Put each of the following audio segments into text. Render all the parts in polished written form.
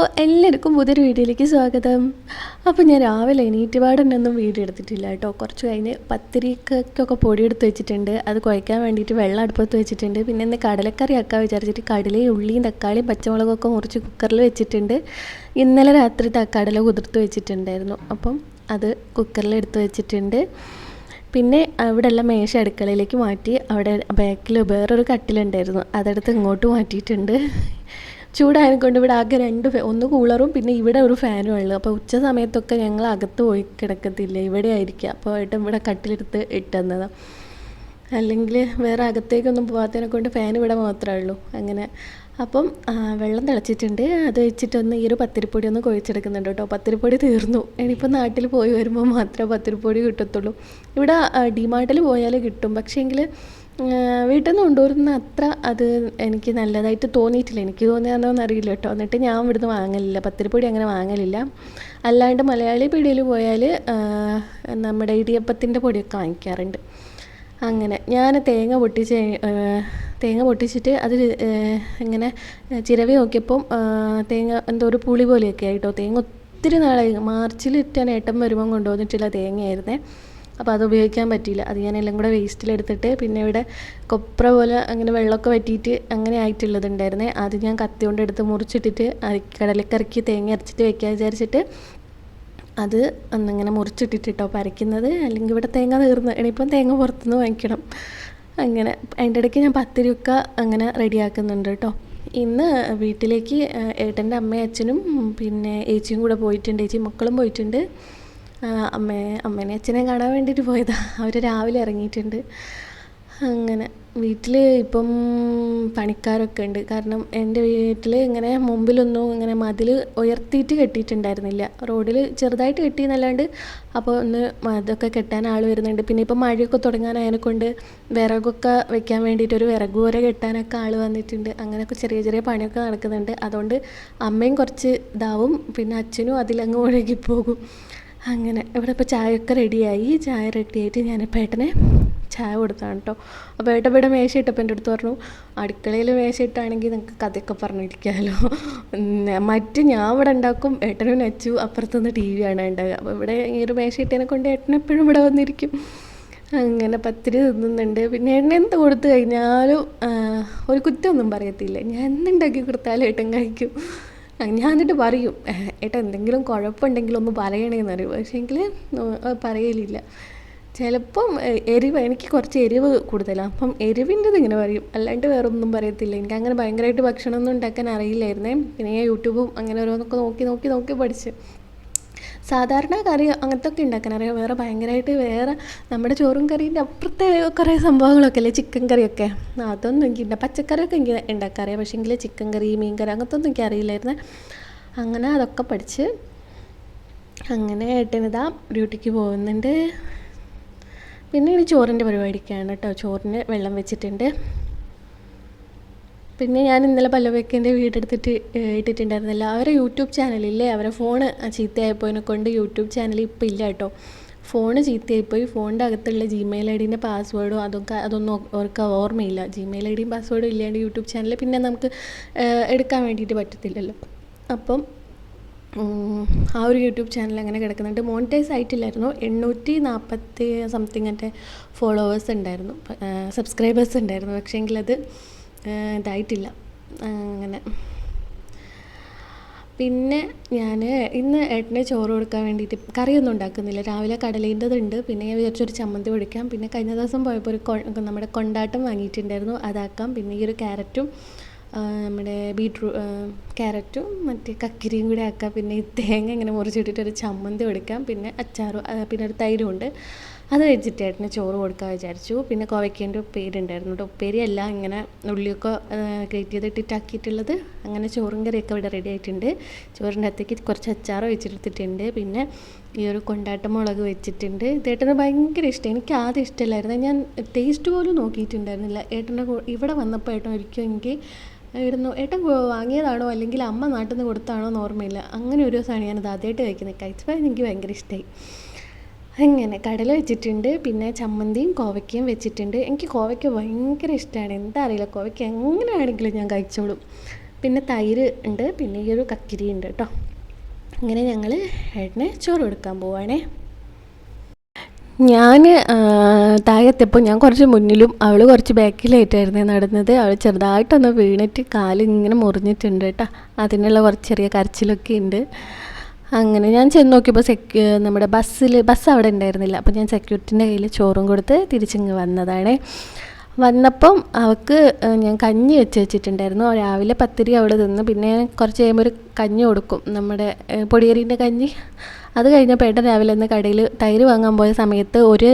എല്ലാവർക്കും പുതിയൊരു വീഡിയോയിലേക്ക് സ്വാഗതം. അപ്പോൾ ഞാൻ രാവിലെ എണീറ്റുപാടൊന്നും വീഡിയോ എടുത്തിട്ടില്ല കേട്ടോ. കുറച്ച് കഴിഞ്ഞ് പത്തിരിക്കൊക്കെ പൊടി എടുത്ത് വെച്ചിട്ടുണ്ട്. അത് കുഴയ്ക്കാൻ വേണ്ടിയിട്ട് വെള്ളം അടുപ്പത്ത് വെച്ചിട്ടുണ്ട്. പിന്നെ ഇന്ന് കടലക്കറി ആക്കാൻ വിചാരിച്ചിട്ട് കടലയും ഉള്ളിയും തക്കാളിയും പച്ചമുളകൊക്കെ മുറിച്ച് കുക്കറിൽ വെച്ചിട്ടുണ്ട്. ഇന്നലെ രാത്രി കടല കുതിർത്ത് വെച്ചിട്ടുണ്ടായിരുന്നു, അപ്പം അത് കുക്കറിൽ എടുത്ത് വെച്ചിട്ടുണ്ട്. പിന്നെ അവിടെ ഉള്ള മേശ അടുക്കളയിലേക്ക് മാറ്റി. അവിടെ ബാക്കിൽ വേറൊരു കട്ടിലുണ്ടായിരുന്നു, അതെടുത്ത് ഇങ്ങോട്ട് മാറ്റിയിട്ടുണ്ട്. ചൂടായതുകൊണ്ട് ഇവിടെ ആകെ ഒന്ന് കൂളറും പിന്നെ ഇവിടെ ഒരു ഫാനും ഉള്ളു. അപ്പോൾ ഉച്ച സമയത്തൊക്കെ ഞങ്ങൾ അകത്ത് പോയി കിടക്കത്തില്ല, ഇവിടെ ആയിരിക്കുക. അപ്പോൾ ഏട്ടൻ ഇവിടെ കട്ടിലെടുത്ത് ഇട്ടുതന്നതാണ്. അല്ലെങ്കിൽ വേറെ അകത്തേക്കൊന്നും പോകാത്തതിനെ കൊണ്ട് ഫാൻ ഇവിടെ മാത്രമേ ഉള്ളൂ. അങ്ങനെ അപ്പം വെള്ളം തിളച്ചിട്ടുണ്ട്. അത് വെച്ചിട്ടൊന്ന് ഈ ഒരു പത്തിരിപ്പൊടി ഒന്ന് കുഴച്ചെടുക്കുന്നുണ്ട് കേട്ടോ. പത്തിരിപ്പൊടി തീർന്നു. ഇനിയിപ്പോൾ നാട്ടിൽ പോയി വരുമ്പോൾ മാത്രമേ പത്തിരിപ്പൊടി കിട്ടത്തുള്ളൂ. ഇവിടെ ഡിമാർട്ടിൽ പോയാൽ കിട്ടും, പക്ഷേങ്കിൽ വീട്ടിൽ നിന്ന് കൊണ്ടുവരുന്ന അത്ര അത് എനിക്ക് നല്ലതായിട്ട് തോന്നിയിട്ടില്ല. എനിക്ക് തോന്നിയാണോന്ന് അറിയില്ല കേട്ടോ. എന്നിട്ട് ഞാൻ ഇവിടുന്ന് വാങ്ങലില്ല, പത്തിരിപ്പൊടി അങ്ങനെ വാങ്ങലില്ല. അല്ലാണ്ട് മലയാളി പീടികയിൽ പോയാൽ നമ്മുടെ ഇടിയപ്പത്തിൻ്റെ പൊടിയൊക്കെ വാങ്ങിക്കാറുണ്ട്. അങ്ങനെ ഞാൻ തേങ്ങ പൊട്ടിച്ചിട്ട് അത് ഇങ്ങനെ ചിരവി നോക്കിയപ്പം തേങ്ങ എന്തോ ഒരു പുളി പോലെയൊക്കെ ആയിട്ടോ. തേങ്ങ ഒത്തിരി നാളായി, മാർച്ചിൽ ഇട്ടാൻ ഏട്ടൻ വരുമ്പം കൊണ്ടുവന്നിട്ടുള്ള തേങ്ങയായിരുന്നേ. അപ്പോൾ അത് ഉപയോഗിക്കാൻ പറ്റിയില്ല. അത് ഞാൻ എല്ലാം കൂടെ വേസ്റ്റിലെടുത്തിട്ട് പിന്നെ ഇവിടെ കൊപ്ര പോലെ അങ്ങനെ വെള്ളമൊക്കെ വറ്റിയിട്ട് അങ്ങനെ ആയിട്ടുള്ളതുണ്ടായിരുന്നേ. അത് ഞാൻ കത്തി കൊണ്ട് എടുത്ത് മുറിച്ചിട്ടിട്ട് കടലക്കറിക്ക് തേങ്ങ അരച്ചിട്ട് വെക്കാൻ വിചാരിച്ചിട്ട് അത് ഒന്നിങ്ങനെ മുറിച്ചിട്ടിട്ടോ പരയ്ക്കുന്നത്. അല്ലെങ്കിൽ ഇവിടെ തേങ്ങ തീർന്ന് ഇനിയിപ്പം തേങ്ങ പുറത്തുനിന്ന് വാങ്ങിക്കണം. അങ്ങനെ അതിൻ്റെ ഇടയ്ക്ക് ഞാൻ പത്തിരിയൊക്കെ അങ്ങനെ റെഡിയാക്കുന്നുണ്ട് കേട്ടോ. ഇന്ന് വീട്ടിലേക്ക് ഏട്ടൻ്റെ അമ്മയും അച്ഛനും പിന്നെ ഏച്ചിയും കൂടെ പോയിട്ടുണ്ട്. ഏച്ചി മക്കളും പോയിട്ടുണ്ട്. അമ്മേനെ അച്ഛനെ കാണാൻ വേണ്ടിയിട്ട് പോയതാണ്. അവർ രാവിലെ ഇറങ്ങിയിട്ടുണ്ട്. അങ്ങനെ വീട്ടിൽ ഇപ്പം പണിക്കാരൊക്കെ ഉണ്ട്. കാരണം എൻ്റെ വീട്ടിൽ ഇങ്ങനെ മുമ്പിലൊന്നും ഇങ്ങനെ മതിൽ ഉയർത്തിയിട്ട് കെട്ടിയിട്ടുണ്ടായിരുന്നില്ല, റോഡിൽ ചെറുതായിട്ട് കെട്ടിയെന്നല്ലാണ്ട്. അപ്പോൾ ഒന്ന് അതൊക്കെ കെട്ടാൻ ആൾ വരുന്നുണ്ട്. പിന്നെ ഇപ്പം മഴയൊക്കെ തുടങ്ങാനായതിനെക്കൊണ്ട് വിറകൊക്കെ വെക്കാൻ വേണ്ടിയിട്ട് ഒരു വിറക് കൂര കെട്ടാനൊക്കെ ആൾ വന്നിട്ടുണ്ട്. അങ്ങനെയൊക്കെ ചെറിയ ചെറിയ പണിയൊക്കെ നടക്കുന്നുണ്ട്. അതുകൊണ്ട് അമ്മയും കുറച്ച് ഇതാവും, പിന്നെ അച്ഛനും അതിലങ്ങ് ഒഴുകിപ്പോകും. അങ്ങനെ ഇവിടെ ഇപ്പോൾ ചായയൊക്കെ റെഡിയായി. ചായ റെഡിയായിട്ട് ഞാനിപ്പോൾ ഏട്ടനെ ചായ കൊടുത്താണ് കേട്ടോ. അപ്പോൾ ഏട്ടൻ ഇവിടെ മേശ ഇട്ടപ്പോൾ എൻ്റെ അടുത്ത് പറഞ്ഞു, അടുക്കളയിൽ മേശ ഇട്ടാണെങ്കിൽ നിങ്ങൾക്ക് കഥയൊക്കെ പറഞ്ഞിരിക്കാമല്ലോ. മറ്റ് ഞാൻ ഇവിടെ ഉണ്ടാക്കും, ഏട്ടനും നച്ചു അപ്പുറത്തുനിന്ന് ടി വി ആണ് ഉണ്ടാകുക. അപ്പോൾ ഇവിടെ ഈ ഒരു മേശ ഇട്ടതിനെ കൊണ്ട് ഏട്ടൻ എപ്പോഴും ഇവിടെ വന്നിരിക്കും. അങ്ങനെ പത്തിരി തിന്നുന്നുണ്ട്. പിന്നെ ഏട്ടൻ എന്ത് കൊടുത്തു കഴിഞ്ഞാലും ഒരു കുറ്റമൊന്നും പറയത്തില്ല. ഞാൻ എന്തുണ്ടാക്കി കൊടുത്താലും ഏട്ടൻ കഴിക്കും. ഞാൻ എന്നിട്ട് പറയും, ഏട്ടാ എന്തെങ്കിലും കുഴപ്പമുണ്ടെങ്കിൽ ഒന്ന് പറയണേന്ന് പറയും. പക്ഷേങ്കിൽ പറയലില്ല. ചിലപ്പം എനിക്ക് കുറച്ച് എരിവ് കൂടുതലാണ്, അപ്പം എരിവിൻ്റെത് ഇങ്ങനെ പറയും, അല്ലാണ്ട് വേറെ ഒന്നും പറയത്തില്ല. എനിക്ക് അങ്ങനെ ഭയങ്കരമായിട്ട് ഭക്ഷണമൊന്നും ഉണ്ടാക്കാൻ അറിയില്ലായിരുന്നേ. പിന്നെ ഞാൻ യൂട്യൂബും അങ്ങനെ ഓരോന്നൊക്കെ നോക്കി പഠിച്ച്. സാധാരണ കറി അങ്ങനത്തെ ഒക്കെ ഉണ്ടാക്കാൻ അറിയാം. വേറെ ഭയങ്കരമായിട്ട് വേറെ നമ്മുടെ ചോറും കറീൻ്റെ അപ്പുറത്തെ കുറേ സംഭവങ്ങളൊക്കെ അല്ലേ, ചിക്കൻ കറിയൊക്കെ, അതൊന്നും എനിക്ക് പച്ചക്കറിയൊക്കെ എനിക്ക് ഉണ്ടാക്കാൻ അറിയാം. പക്ഷേ എങ്കിൽ ചിക്കൻ കറി, മീൻ കറി അങ്ങനത്തെ ഒന്നും എനിക്ക് അറിയില്ലായിരുന്നു. അങ്ങനെ അതൊക്കെ പഠിച്ച് അങ്ങനെ ഏട്ടനിതാ ഡ്യൂട്ടിക്ക് പോകുന്നുണ്ട്. പിന്നെ ഇനി ചോറിൻ്റെ പരിപാടിക്കാണ് കേട്ടോ. ചോറിന് വെള്ളം വെച്ചിട്ടുണ്ട്. പിന്നെ ഞാൻ ഇന്നലെ പല്ലവിക്കേൻ്റെ വീടെടുത്തിട്ട് ഇട്ടിട്ടുണ്ടായിരുന്നില്ല. അവരെ യൂട്യൂബ് ചാനലില്ലേ, അവരെ ഫോണ് ചീത്തയായിപ്പോയതിനെ കൊണ്ട് യൂട്യൂബ് ചാനൽ ഇപ്പോൾ ഇല്ല കേട്ടോ. ഫോണ് ചീത്തയായിപ്പോയി. ഫോണിൻ്റെ അകത്തുള്ള ജിമെയിൽ ഐ ഡീൻ്റെ പാസ്വേഡും അതൊന്നും അവർക്ക് ഓർമ്മയില്ല. ജിമെയിൽ ഐ ഡിയും പാസ്വേഡും ഇല്ലാണ്ട് യൂട്യൂബ് ചാനൽ പിന്നെ നമുക്ക് എടുക്കാൻ വേണ്ടിയിട്ട് പറ്റത്തില്ലല്ലോ. അപ്പം ആ ഒരു യൂട്യൂബ് ചാനൽ അങ്ങനെ കിടക്കുന്നുണ്ട്. മോണിറ്റൈസ് ആയിട്ടില്ലായിരുന്നു. 840 സംതിങ് എൻ്റെ ഫോളോവേഴ്സ് ഉണ്ടായിരുന്നു, സബ്സ്ക്രൈബേഴ്സ് ഉണ്ടായിരുന്നു. പക്ഷേങ്കിൽ അത് ഇതായിട്ടില്ല. അങ്ങനെ പിന്നെ ഞാൻ ഇന്ന് ഏട്ടനെ ചോറ് കൊടുക്കാൻ വേണ്ടിയിട്ട് കറിയൊന്നും ഉണ്ടാക്കുന്നില്ല. രാവിലെ കടലേൻ്റെതുണ്ട്. പിന്നെ ഞാൻ വിചാരിച്ചൊരു ചമ്മന്തി പൊടിക്കാം. പിന്നെ കഴിഞ്ഞ ദിവസം പോയപ്പോൾ ഒരു നമ്മുടെ കൊണ്ടാട്ടം വാങ്ങിയിട്ടുണ്ടായിരുന്നു, അതാക്കാം. പിന്നെ ഈ ഒരു ക്യാരറ്റും നമ്മുടെ ക്യാരറ്റും മറ്റേ കക്കിരിയും കൂടി ആക്കാം. പിന്നെ ഈ തേങ്ങ ഇങ്ങനെ മുറിച്ചിട്ടിട്ടൊരു ചമ്മന്തി കൊടുക്കാം. പിന്നെ അച്ചാറും പിന്നെ ഒരു തൈരും ഉണ്ട്. അത് വെച്ചിട്ട് ഏട്ടന് ചോറ് കൊടുക്കാൻ വിചാരിച്ചു. പിന്നെ കോവയ്ക്കേൻ്റെ ഉപ്പേരി ഉണ്ടായിരുന്നു കേട്ടോ. ഉപ്പേരിയല്ല, ഇങ്ങനെ ഉള്ളിയൊക്കെ ഗ്രേറ്റ് ചെയ്തിട്ടാക്കിയിട്ടുള്ളത്. അങ്ങനെ ചോറും കറിയൊക്കെ ഇവിടെ റെഡി ആയിട്ടുണ്ട്. ചോറിൻ്റെ അകത്തേക്ക് കുറച്ച് അച്ചാറ് വെച്ചെടുത്തിട്ടുണ്ട്. പിന്നെ ഈ ഒരു കൊണ്ടാട്ട മുളക് വെച്ചിട്ടുണ്ട്. ഇത് ഏട്ടന് ഭയങ്കര ഇഷ്ടം. എനിക്ക് ആദ്യം ഇഷ്ടമല്ലായിരുന്നു, ഞാൻ ടേസ്റ്റ് പോലും നോക്കിയിട്ടുണ്ടായിരുന്നില്ല. ഏട്ടൻ്റെ ഇവിടെ വന്നപ്പോൾ ഏട്ടൻ ഒരിക്കലും എനിക്ക് ഏട്ടൻ വാങ്ങിയതാണോ അല്ലെങ്കിൽ അമ്മ നാട്ടിൽ നിന്ന് കൊടുത്താണോ എന്ന് ഓർമ്മയില്ല. അങ്ങനെ ഒരു ദിവസമാണ് ഞാനത് ആദ്യമായിട്ട് കഴിക്കുന്നത്. കഴിച്ചപ്പോൾ എനിക്ക് ഭയങ്കര ഇഷ്ടമായി. അങ്ങനെ കടല വെച്ചിട്ടുണ്ട്. പിന്നെ ചമ്മന്തിയും കോവയ്ക്കയും വെച്ചിട്ടുണ്ട്. എനിക്ക് കോവയ്ക്ക ഭയങ്കര ഇഷ്ടമാണ്. എന്താ അറിയില്ല, കോവയ്ക്ക എങ്ങനെയാണെങ്കിലും ഞാൻ കഴിച്ചോളും. പിന്നെ തൈര് ഉണ്ട്, പിന്നെ ഈ ഒരു കക്കിരി ഉണ്ട് കേട്ടോ. അങ്ങനെ ഞങ്ങൾ ഏട്ടന് ചോറ് കൊടുക്കാൻ പോവാണേ. ഞാൻ താഴെത്തിയപ്പോൾ ഞാൻ കുറച്ച് മുന്നിലും അവൾ കുറച്ച് ബാക്കിലായിട്ടായിരുന്നു നടന്നത്. അവൾ ചെറുതായിട്ടൊന്ന് വീണിട്ട് കാലിങ്ങനെ മുറിഞ്ഞിട്ടുണ്ട് കേട്ടോ. അതിനുള്ള കുറച്ച് ചെറിയ കരച്ചിലൊക്കെ ഉണ്ട്. അങ്ങനെ ഞാൻ ചെന്ന് നോക്കിയപ്പോൾ നമ്മുടെ ബസ് അവിടെ ഉണ്ടായിരുന്നില്ല. അപ്പോൾ ഞാൻ സെക്യൂരിറ്റിൻ്റെ കയ്യിൽ ചോറും കൊടുത്ത് തിരിച്ചിങ്ങ് വന്നതാണ്. വന്നപ്പം അവൾക്ക് ഞാൻ കഞ്ഞി വെച്ചിട്ടുണ്ടായിരുന്നു. രാവിലെ പത്തിരി അവൾ തിന്ന്, പിന്നെ കുറച്ച് കഴിയുമ്പോൾ ഒരു കഞ്ഞി കൊടുക്കും, നമ്മുടെ പൊടിയരീൻ്റെ കഞ്ഞി. അത് കഴിഞ്ഞപ്പോൾ ഏട്ടൻ രാവിലെ ഒന്ന് കടയിൽ തൈര് വാങ്ങാൻ പോയ സമയത്ത് ഒരു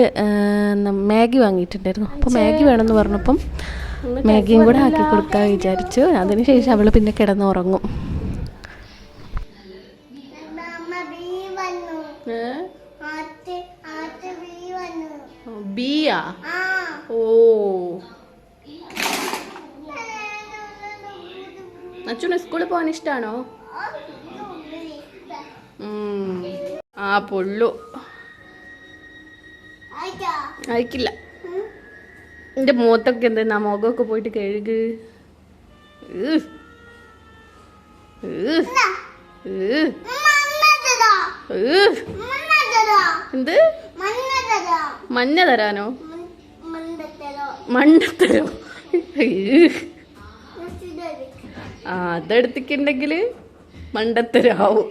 മാഗി വാങ്ങിയിട്ടുണ്ടായിരുന്നു. അപ്പോൾ മാഗി വേണമെന്ന് പറഞ്ഞപ്പം മാഗിയും കൂടെ ആക്കി കൊടുക്കാൻ വിചാരിച്ചു. അതിന് ശേഷം അവൾ പിന്നെ കിടന്നുറങ്ങും. ബിയാ? ഓ, അച്ഛന് സ്കൂളിൽ പോകാൻ ഇഷ്ടമാണോ? ആ പൊള്ളു അയക്കില്ല. എൻ്റെ മുഖത്തൊക്കെ എന്താ, മുഖമൊക്കെ പോയിട്ട് കഴുകു. എന്ത് മഞ്ഞ തരാനോ? മണ്ടത്തരോ? ആ, അതെടുത്തിട്ടുണ്ടെങ്കിൽ മണ്ടത്തരാവും.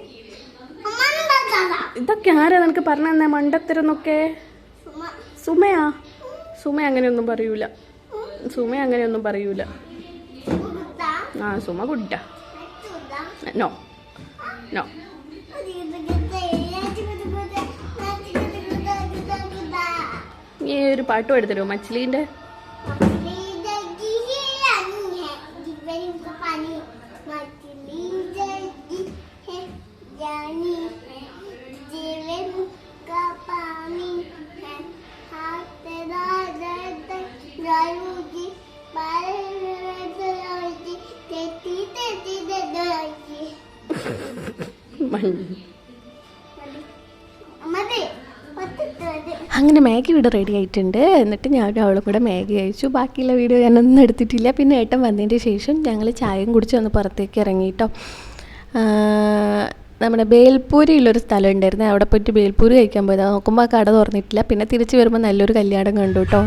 ഇതൊക്കെ ആരാ നിനക്ക് പറഞ്ഞു തന്നെ മണ്ടത്തരെന്നൊക്കെ? സുമയാ? സുമ അങ്ങനെയൊന്നും പറയൂല. സുമ അങ്ങനെയൊന്നും പറയൂല. ആ, സുമ കുട്ട. No no. നീ ഒരു പാട്ട് പാടിത്തരുമോ മച്ചിലീൻ്റെ? അങ്ങനെ മാഗി ഇവിടെ റെഡി ആയിട്ടുണ്ട്. എന്നിട്ട് ഞാൻ അവളും കൂടെ മാഗി കഴിച്ചു. ബാക്കിയുള്ള വീഡിയോ ഞാനൊന്നും എടുത്തിട്ടില്ല. പിന്നെ ഏട്ടൻ വന്നതിൻ്റെ ശേഷം ഞങ്ങൾ ചായയും കുടിച്ച് ഒന്ന് പുറത്തേക്ക് ഇറങ്ങി കേട്ടോ. നമ്മുടെ ബേൽപൂരിയുള്ളൊരു സ്ഥലം ഉണ്ടായിരുന്നു, അവിടെ പോയിട്ട് ബേൽപൂരി കഴിക്കാൻ പോയതാണ്. നോക്കുമ്പോൾ ആ കട തുറന്നിട്ടില്ല. പിന്നെ തിരിച്ച് വരുമ്പോൾ നല്ലൊരു കല്യാണം കണ്ടു കേട്ടോ.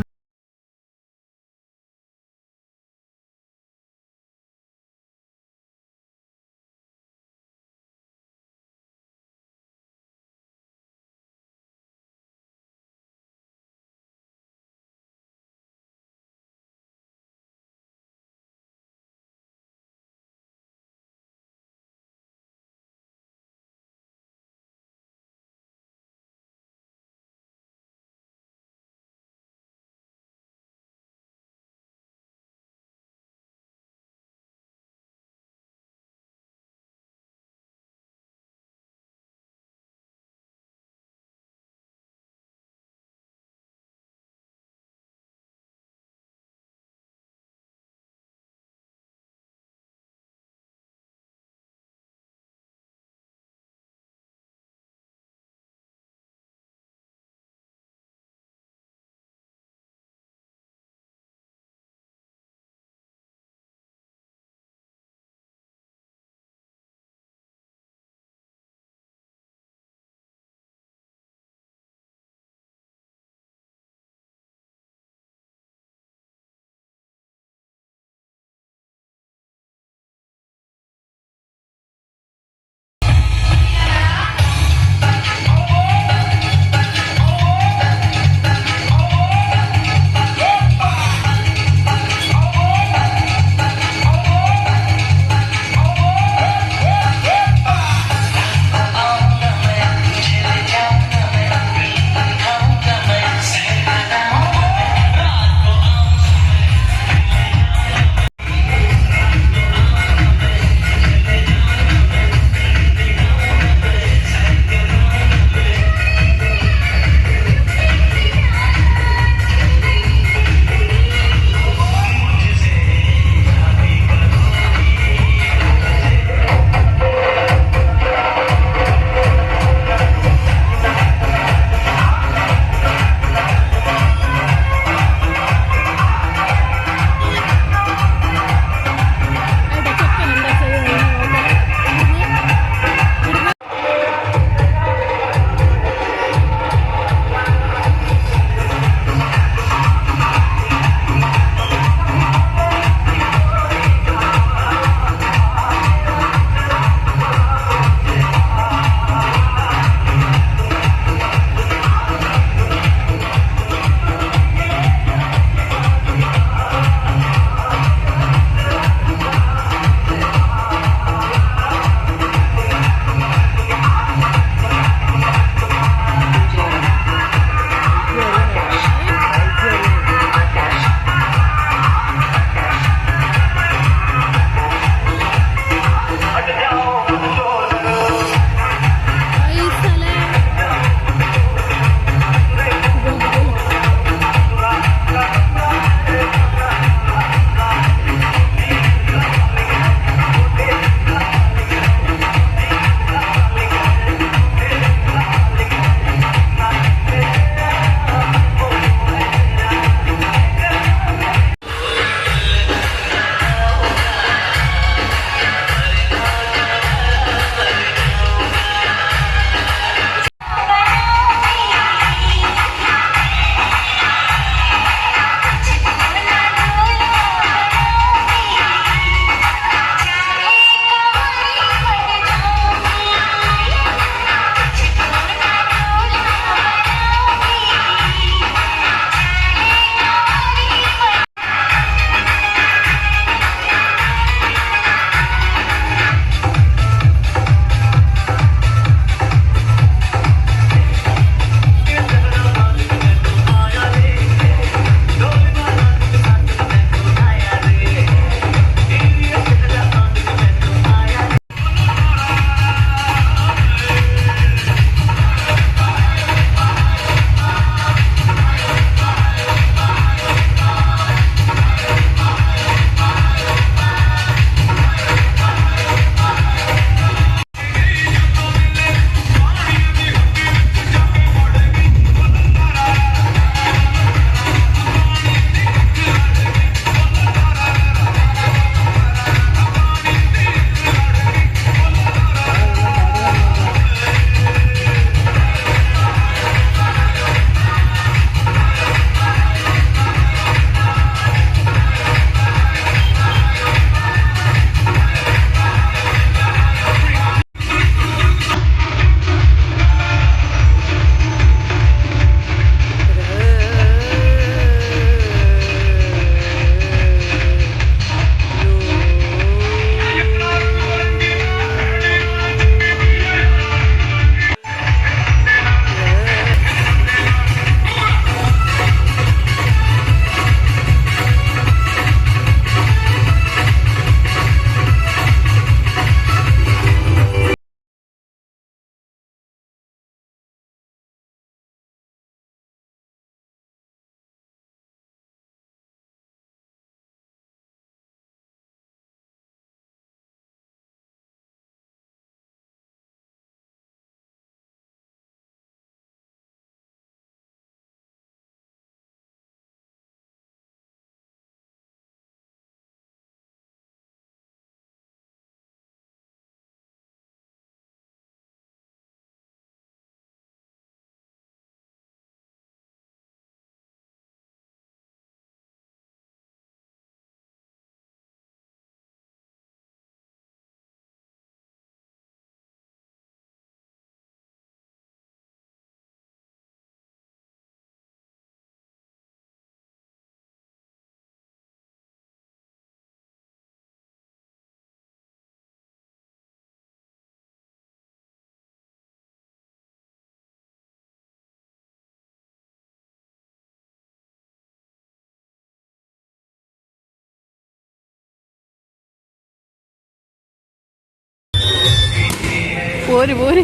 പോര് പോര്